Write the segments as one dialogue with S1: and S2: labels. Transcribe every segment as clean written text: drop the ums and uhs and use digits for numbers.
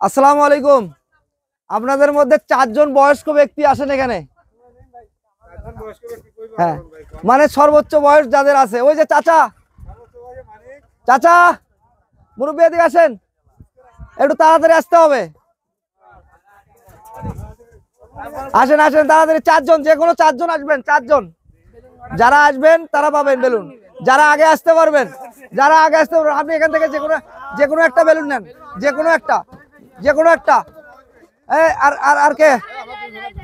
S1: আসসালামু আলাইকুম। আপনাদের মধ্যে 4 জন বয়স্ক ব্যক্তি আসেন এখানে। হ্যাঁ, মানে সর্বোচ্চ বয়স যাদের আছে, ওই যে চাচা চাচা মুরব্বী এদিকে আসেন, একটু তাড়াতাড়ি আসতে হবে। আসেন আসেন তাড়াতাড়ি, 4 জন, যে কোনো 4 জন আসবেন। 4 জন যারা আসবেন তারা পাবেন বেলুন। যারা আগে আসতে পারবেন, আপনি এখান থেকে যে কোনো একটা বেলুন নেন, যে কোনো একটা। আর আর আর কে?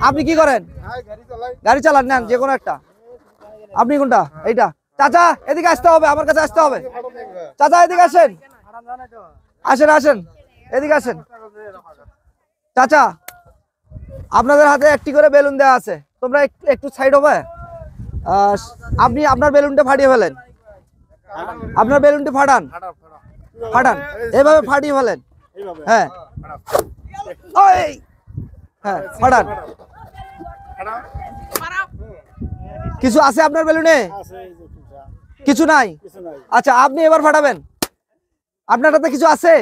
S1: আপনি কি করেন? গাড়ি চালান, নেন যে কোনো একটা। আপনি কোনটা? এইটা। চাচা এদিকে আসতে হবে, আমার কাছে আসতে হবে। চাচা এদিকে আসেন, আসেন এদিকে আসেন। চাচা আপনাদের হাতে একটি করে বেলুন দেওয়া আছে, তোমরা একটু সাইড হবে। আপনি আপনার বেলুনটা ফাটিয়ে ফেলেন, আপনার বেলুনটি ফাটান, এভাবে ফাটিয়ে ফেলেন। হ্যাঁ হ্যাঁ, ফাটান। কিছু আছে আপনার বেলুনে? কিছু নাই। আচ্ছা, আপনি এবার ফাটাবেন। আপনার হাতে কিছু আছে,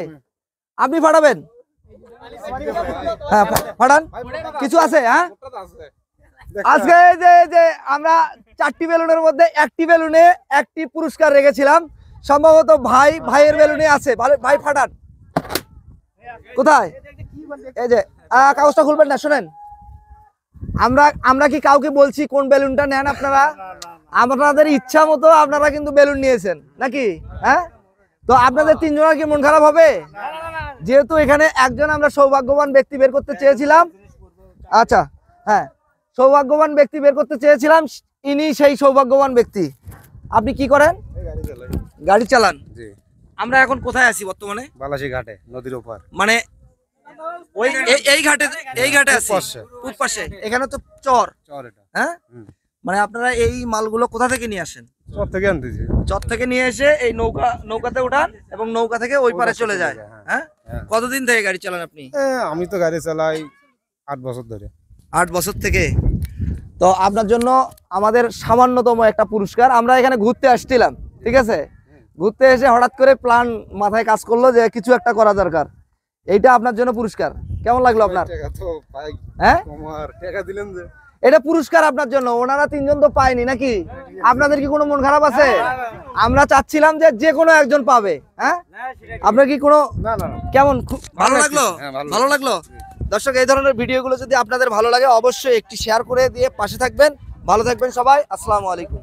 S1: আপনি ফাটাবেন। হ্যাঁ ফাটান, কিছু আছে। হ্যাঁ, আজকে যে আমরা 4টি বেলুনের মধ্যে একটি বেলুনে একটি পুরস্কার রেখেছিলাম, সম্ভবত ভাইয়ের বেলুনে আছে। ভাই ফাটান। কোথায়? এই যে কাগজটা খুলবেন না, শুনেন, আমরা কি কাউকে বলছি কোন বেলুনটা নেন? আপনারা আপনাদের ইচ্ছা মতো আপনারা কিন্তু বেলুন নিয়েছেন নাকি? হ্যাঁ, তো আপনাদের 3 জনের কি মন খারাপ হবে? যেহেতু এখানে একজন আমরা সৌভাগ্যবান ব্যক্তি বের করতে চেয়েছিলাম। আচ্ছা, হ্যাঁ, সৌভাগ্যবান ব্যক্তি বের করতে চেয়েছিলাম, ইনি সেই সৌভাগ্যবান ব্যক্তি। আপনি কি করেন? গাড়ি চালান। আমরা এখন কোথায় আছি বর্তমানে?
S2: বালাসী ঘাটে, নদীর ওপার।
S1: মানে ওই এই ঘাটে আছি, পূব পাশে। এখানে তো চর।
S2: এটা,
S1: হ্যাঁ, মানে আপনারা এই মালগুলো কোথা থেকে নিয়ে আসেন?
S2: চর থেকে আনতেছি।
S1: চর থেকে নিয়ে এসে এই নৌকাতে উঠান এবং নৌকা থেকে ওই পারে চলে যায়। হ্যাঁ, কতদিন থেকে গাড়ি চালান আপনি?
S2: আমি তো গাড়ি চালাই 8 বছর ধরে।
S1: 8 বছর থেকে। তো আপনার জন্য আমাদের সামান্যতম একটা পুরস্কার। আমরা এখানে ঘুরতে আসছিলাম, ঠিক আছে? ঘুরতে এসে হঠাৎ করে প্ল্যান মাথায় কাজ করলো যে কিছু একটা করা দরকার। এইটা আপনার জন্য পুরস্কার। কেমন লাগলো আপনার? হ্যাঁ, এটা পুরস্কার আপনার জন্য। ওনারা 3 জন তো পায়নি নাকি? আপনাদের কি কোনো মন খারাপ আছে? আমরা চাচ্ছিলাম যে কোনো একজন পাবে। হ্যাঁ, আপনার কি কোনো কেমন ভালো লাগলো? ভালো লাগলো। দর্শক, এই ধরনের ভিডিওগুলো যদি আপনাদের ভালো লাগে অবশ্যই একটি শেয়ার করে দিয়ে পাশে থাকবেন। ভালো থাকবেন সবাই। আসসালামু আলাইকুম।